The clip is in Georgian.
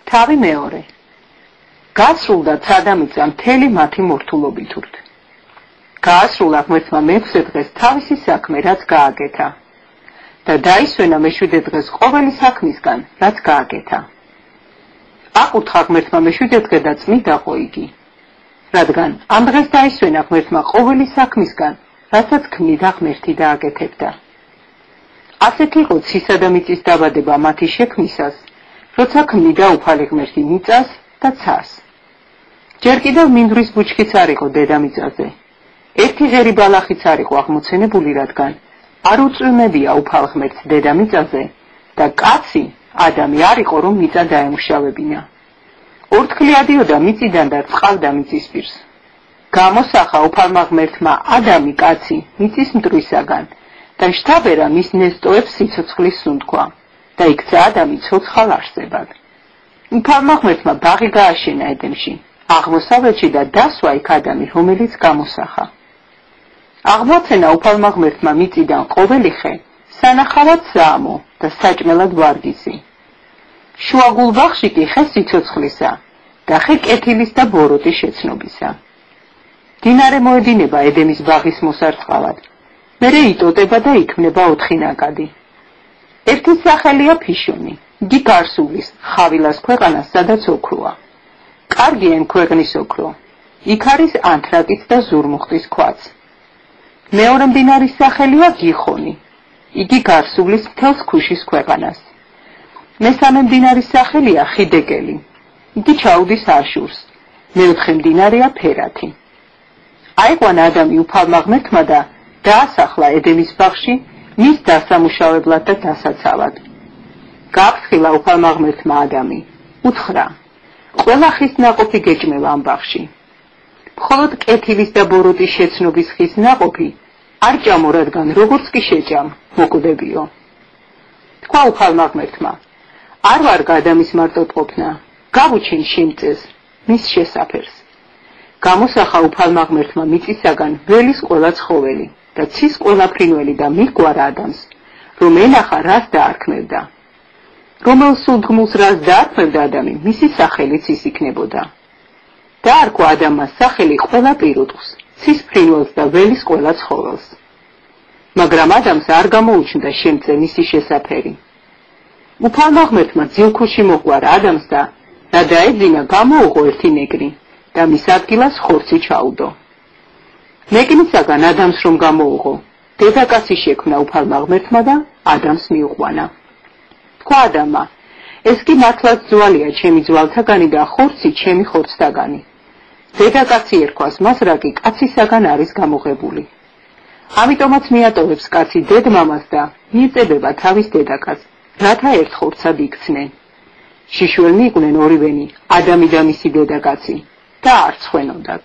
თავი მეორე. გასრულდა ცადამიწა მთელი მათი მორთულობითურთ. გაასრულა ღმერთმა მე-6 დღეს თავისი საქმე, რაც გააკეთა. და დაისვენა მე-7 დღეს ყოველი საქმისგან, რაც გააკეთა. აკუთხა ღმერთმა მე-7 დღე და წმიდაყო იგი. რადგან ამ დღეს დაისვენა ღმერთმა ყოველი საქმისგან, რასაც ქმნიდა ღმერთი და აკეთებდა. ასეთ იყო ცისა და მიწის დაბადება მათი შექმნისას, როცა ქმნიდა უფალი ღმერთი მიწას და ცას. ჯერ კიდევ მინდვრის ბუჩქიც არ იყო დედამიწაზე. ერთი ღერი ბალახიც არ იყო აღმოცენებული, რადგან არ უწვიმებია უფალ ღმერთს დედამიწაზე და კაცი, ადამი არ იყო, რომ მიწა დაემუშავებინა. ორთქლი ადიოდა მიწიდან და წყალდა მიწისპირს. გამოსახა უფალმა ღმერთმა ადამი კაცი მიწის მტვრისაგან და შთაბერა მის ნესტოებს სიცოცხლის სუნთქვა და იქცა ადამი ცოცხალ არსებად. უფალმა ღმერთმა ბაღი გააშენა ედემში, აღმოსავლეთში და დასვა იქ ადამი, რომელიც გამოსახა. აღმოცენა უფალმა ღმერთმა მიწიდან ყოველი ხე, სანახავად საამო და საჭმელად ვარგისი. შუა გულბაღში კი ხე სიცოცხლისა და ხე კეთილის და ბოროტის შეცნობისა. დინარე მოედინება ედემის ბაღის მოსარწყავად, მერე იტოტება და იქმნება 4 ნაკადი. ერთი სახელია ფიშონი, იგი გარსულის, ხავილას ქვეყანას, სადაც ოქროა. კარგია იმ ქვეყნის ოქრო, იქ არის ანთრაკის და ზურმუხტის ქვაც. მეორე მდინარის სახელია გიხონი, იგი გარსულის მთელს ქუშის ქვეყანას. მესამე მდინარის სახელია ხიდეკელი, იგი ჩაუდის აშურს. მეოთხე მდინარეა ფერათი. აიყვანა ადამი უფალმა ღმერთმა და დაასახლა ედემის ბაღში მის დასამუშავებლად და დასაცავად. გააფრთხილა უფალმა ღმერთმა ადამი, უთხრა: ყველა ხის ნაყოფი გეჭმევა ამ ბაღში. მხოლოდ კეთილის და ბოროტის შეცნობის ხის ნაყოფი არ ჭამო, რადგან როგორც კი შეჭამ, მოკვდებიო. თქვა უფალმა ღმერთმა: არ ვარ ადამიანის მარტოთყოფნა, გავუჩინ შიმწეს, მის შესაფერს. გამოსახა უფალმა ღმერთმა მიწისაგან ველის ყველა ცხოველი და ცის ყველა ფრინველი და მიჰგვარა ადამიანს, რომ ენახა რას დაარქმევდა. რომელ სულთგმულს რას დაარქმევდა ადამი, მისი სახელიც ის იქნებოდა. დაარქვა ადამიანმა სახელი ყველა პირუტყვს, ცის ფრინველს და ველის ყველა ცხოველს. მაგრამ ადამიანს არ გამოუჩნდა შემწე მისი შესაფერი. უფალმა ღმერთმა ძილქუში მოყვარა ადამიანს და დაეძინა გამოუღო ერთი ნეკნი და მის ადგილას ხორცი ჩაუდო. ნეკნისაგან ადამიანს რომ გამოუღო, დედაკაცი შექმნა უფალმა ღმერთმა და ადამიანს მიუყვანა. თქვა ადამიანმა: ეს კი მართლაც ძვალია ჩემი ძვალთაგანი და ხორცი ჩემი ხორცთაგანი. დედაკაცი ერქვას მას, რა კი კაცისაგან არის გამოღებული. ამიტომაც მიატოვებს კაცი დედმამას და მიეწებება თავის დედაკაცს, რათა ერთ ხორცად იქცნენ. შიშველნი იყვნენ ორივენი, ადამი და მისი დედაკაცი და არ ცხვენოდათ.